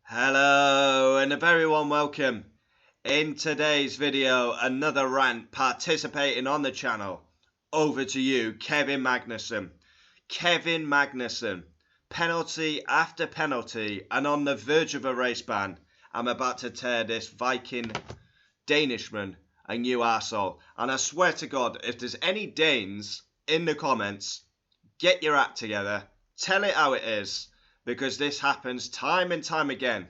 Hello and a very warm welcome. In today's video, another rant participating on the channel. Over to you, Kevin Magnussen. Kevin Magnussen, penalty after penalty and on the verge of a race ban. I'm about to tear this Viking Danishman a new arsehole. And I swear to God, if there's any Danes in the comments, get your act together, tell it how it is. Because this happens time and time again.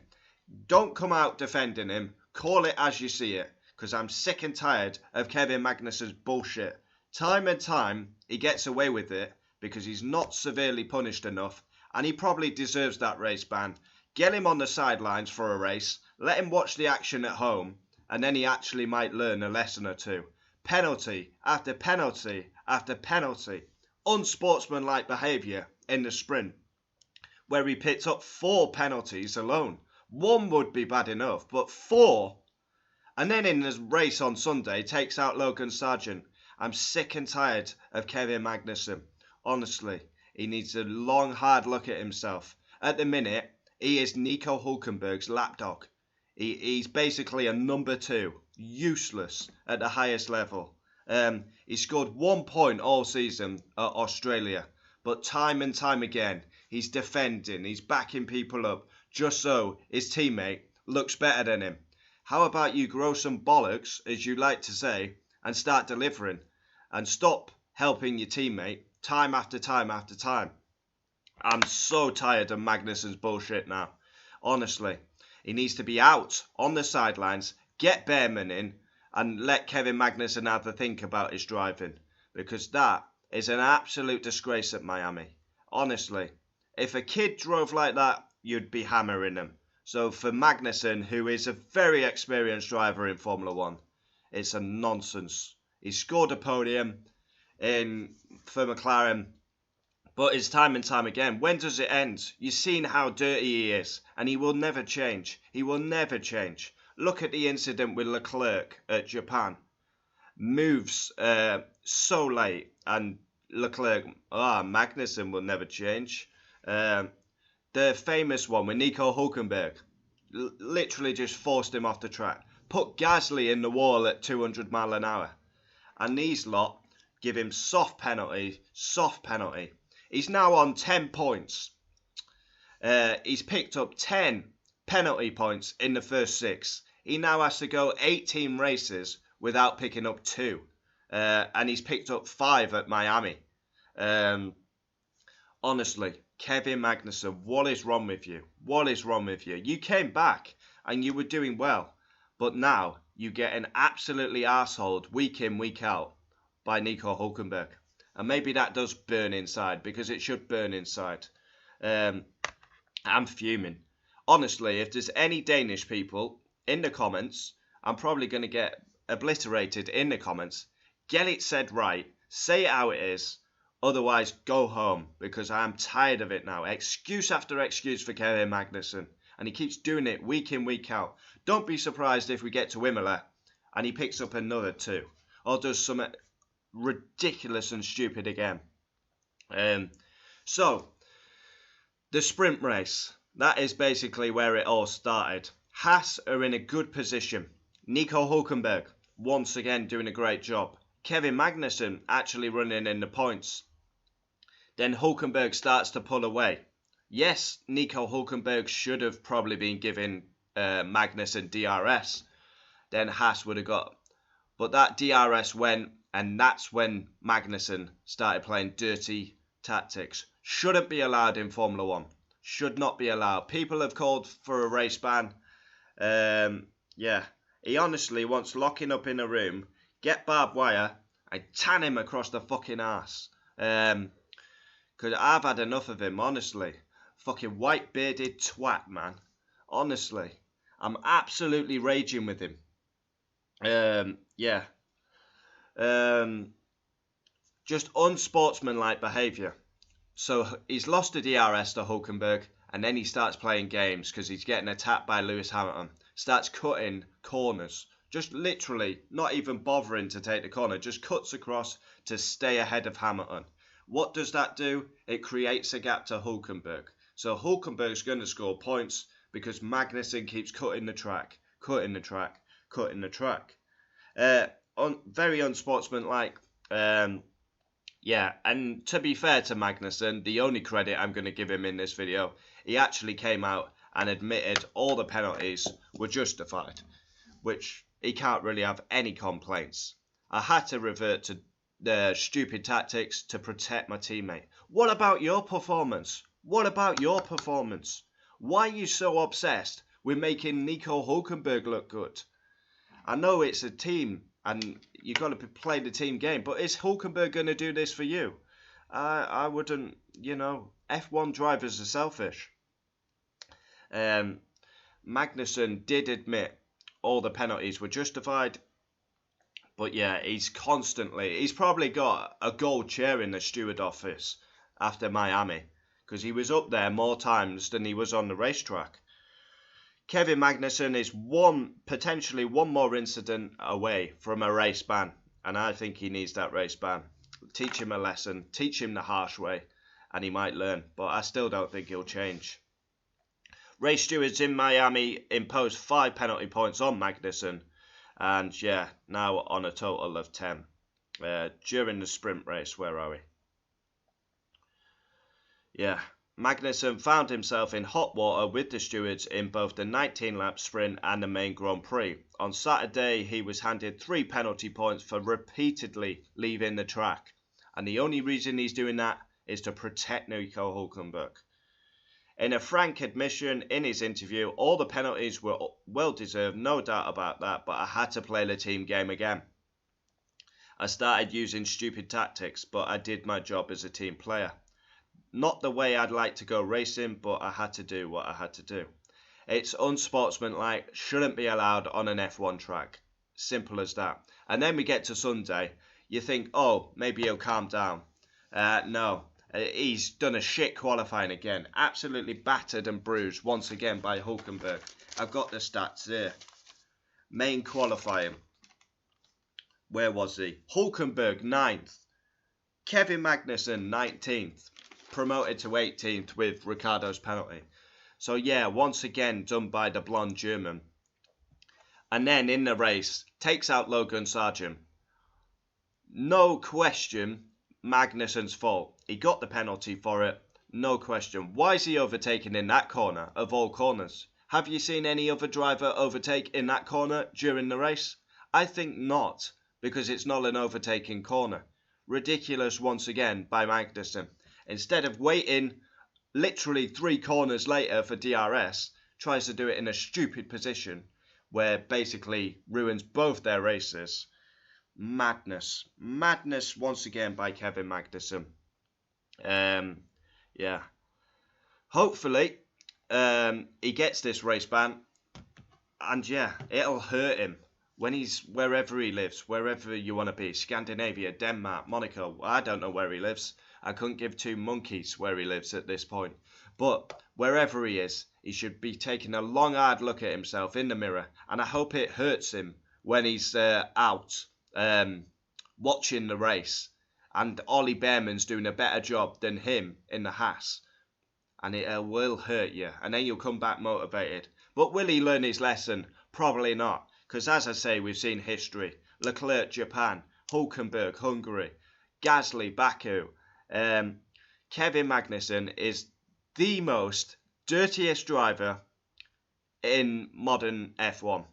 Don't come out defending him. Call it as you see it. Because I'm sick and tired of Kevin Magnussen's bullshit. Time and time, he gets away with it because he's not severely punished enough. And he probably deserves that race ban. Get him on the sidelines for a race. Let him watch the action at home. And then he actually might learn a lesson or two. Penalty after penalty after penalty. Unsportsmanlike behaviour in the sprint, where he picked up 4 penalties alone. 1 would be bad enough, but 4. And then in the race on Sunday, takes out Logan Sargent. I'm sick and tired of Kevin Magnussen. Honestly, he needs a long, hard look at himself. At the minute, he is Nico Hulkenberg's lapdog. He's basically a number 2, useless at the highest level. He scored 1 point all season at Australia, but time and time again, he's defending, he's backing people up, just so his teammate looks better than him. How about you grow some bollocks, as you like to say, and start delivering, and stop helping your teammate time after time after time. I'm so tired of Magnussen's bullshit now. Honestly, he needs to be out on the sidelines, get Bearman in, and let Kevin Magnussen have a think about his driving, because that is an absolute disgrace at Miami. Honestly, if a kid drove like that, you'd be hammering him. So for Magnussen, who is a very experienced driver in Formula 1, it's a nonsense. He scored a podium for McLaren, but it's time and time again. When does it end? You've seen how dirty he is, and he will never change. He will never change. Look at the incident with Leclerc at Japan. Moves so late, and Magnussen will never change. The famous one with Nico Hulkenberg, literally just forced him off the track. Put Gasly in the wall at 200 mile an hour. And these lot give him soft penalty. He's now on 10 points. He's picked up 10 penalty points in the first 6. He now has to go 18 races without picking up 2. And he's picked up 5 at Miami. Honestly, Kevin Magnussen, what is wrong with you? What is wrong with you? You came back and you were doing well. But now you get an absolutely arseholed week in, week out by Nico Hulkenberg. And maybe that does burn inside, because it should burn inside. I'm fuming. Honestly, if there's any Danish people in the comments, I'm probably going to get obliterated in the comments. Get it said right. Say it how it is. Otherwise, go home, because I'm tired of it now. Excuse after excuse for Kevin Magnussen. And he keeps doing it week in, week out. Don't be surprised if we get to Imola and he picks up another 2. Or does something ridiculous and stupid again. So, the sprint race. That is basically where it all started. Haas are in a good position. Nico Hulkenberg, once again, doing a great job. Kevin Magnussen actually running in the points. Then Hulkenberg starts to pull away. Yes, Nico Hulkenberg should have probably been given Magnussen DRS. Then Haas would have got. But that DRS went, and that's when Magnussen started playing dirty tactics. Shouldn't be allowed in Formula 1. Should not be allowed. People have called for a race ban. Yeah, he honestly wants locking up in a room, get barbed wire, and tan him across the fucking arse. Because I've had enough of him, honestly. Fucking white bearded twat, man. Honestly, I'm absolutely raging with him. Yeah. Just unsportsmanlike behaviour. So he's lost the DRS to Hulkenberg, and then he starts playing games because he's getting attacked by Lewis Hamilton. Starts cutting corners. Just literally not even bothering to take the corner. Just cuts across to stay ahead of Hamilton. What does that do? It creates a gap to Hulkenberg. So Hulkenberg's going to score points because Magnussen keeps cutting the track. Very unsportsmanlike. Yeah, and to be fair to Magnussen, the only credit I'm going to give him in this video, he actually came out and admitted all the penalties were justified, which he can't really have any complaints. I had to revert to the stupid tactics to protect my teammate. What about your performance? Why are you so obsessed with making Nico Hulkenberg look good? I know it's a team and you've got to play the team game, but is Hulkenberg going to do this for you? I wouldn't, F1 drivers are selfish. Magnussen did admit all the penalties were justified, but yeah, he's probably got a gold chair in the steward office after Miami, because he was up there more times than he was on the racetrack. Kevin Magnussen is potentially one more incident away from a race ban, and I think he needs that race ban. Teach him a lesson, teach him the harsh way, and he might learn, but I still don't think he'll change. Race stewards in Miami imposed 5 penalty points on Magnussen, and yeah, now on a total of 10. During the sprint race, where are we? Yeah, Magnussen found himself in hot water with the stewards in both the 19-lap sprint and the main Grand Prix. On Saturday, he was handed 3 penalty points for repeatedly leaving the track, and the only reason he's doing that is to protect Nico Hulkenberg. In a frank admission in his interview, all the penalties were well deserved, no doubt about that, but I had to play the team game again. I started using stupid tactics, but I did my job as a team player. Not the way I'd like to go racing, but I had to do what I had to do. It's unsportsmanlike, shouldn't be allowed on an F1 track. Simple as that. And then we get to Sunday, you think, oh, maybe he'll calm down. No. He's done a shit qualifying again. Absolutely battered and bruised once again by Hulkenberg. I've got the stats here. Main qualifying. Where was he? Hulkenberg 9th. Kevin Magnussen 19th. Promoted to 18th with Ricciardo's penalty. So yeah, once again done by the blonde German. And then in the race, takes out Logan Sargent. No question, Magnussen's fault. He got the penalty for it, no question. Why is he overtaking in that corner, of all corners? Have you seen any other driver overtake in that corner during the race? I think not, because it's not an overtaking corner. Ridiculous once again by Magnussen. Instead of waiting literally 3 corners later for DRS, tries to do it in a stupid position where basically ruins both their races. Madness once again by Kevin Magnussen. Yeah. Hopefully, he gets this race ban, and yeah, it'll hurt him when he's wherever he lives, wherever you want to be, Scandinavia, Denmark, Monaco. I don't know where he lives. I couldn't give 2 monkeys where he lives at this point. But wherever he is, he should be taking a long, hard look at himself in the mirror, and I hope it hurts him when he's out watching the race. And Ollie Behrman's doing a better job than him in the Haas. And it will hurt you. And then you'll come back motivated. But will he learn his lesson? Probably not. Because as I say, we've seen history. Leclerc, Japan. Hulkenberg, Hungary. Gasly, Baku. Kevin Magnussen is the most dirtiest driver in modern F1.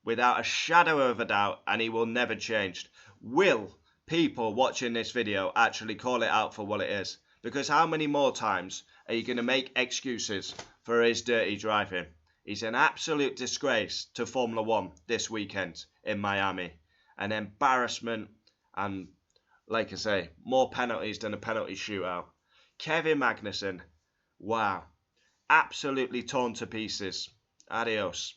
Without a shadow of a doubt. And he will never change. Will people watching this video actually call it out for what it is? Because how many more times are you going to make excuses for his dirty driving? He's an absolute disgrace to Formula 1 this weekend in Miami. An embarrassment, and like I say, more penalties than a penalty shootout. Kevin Magnussen, wow. Absolutely torn to pieces. Adios.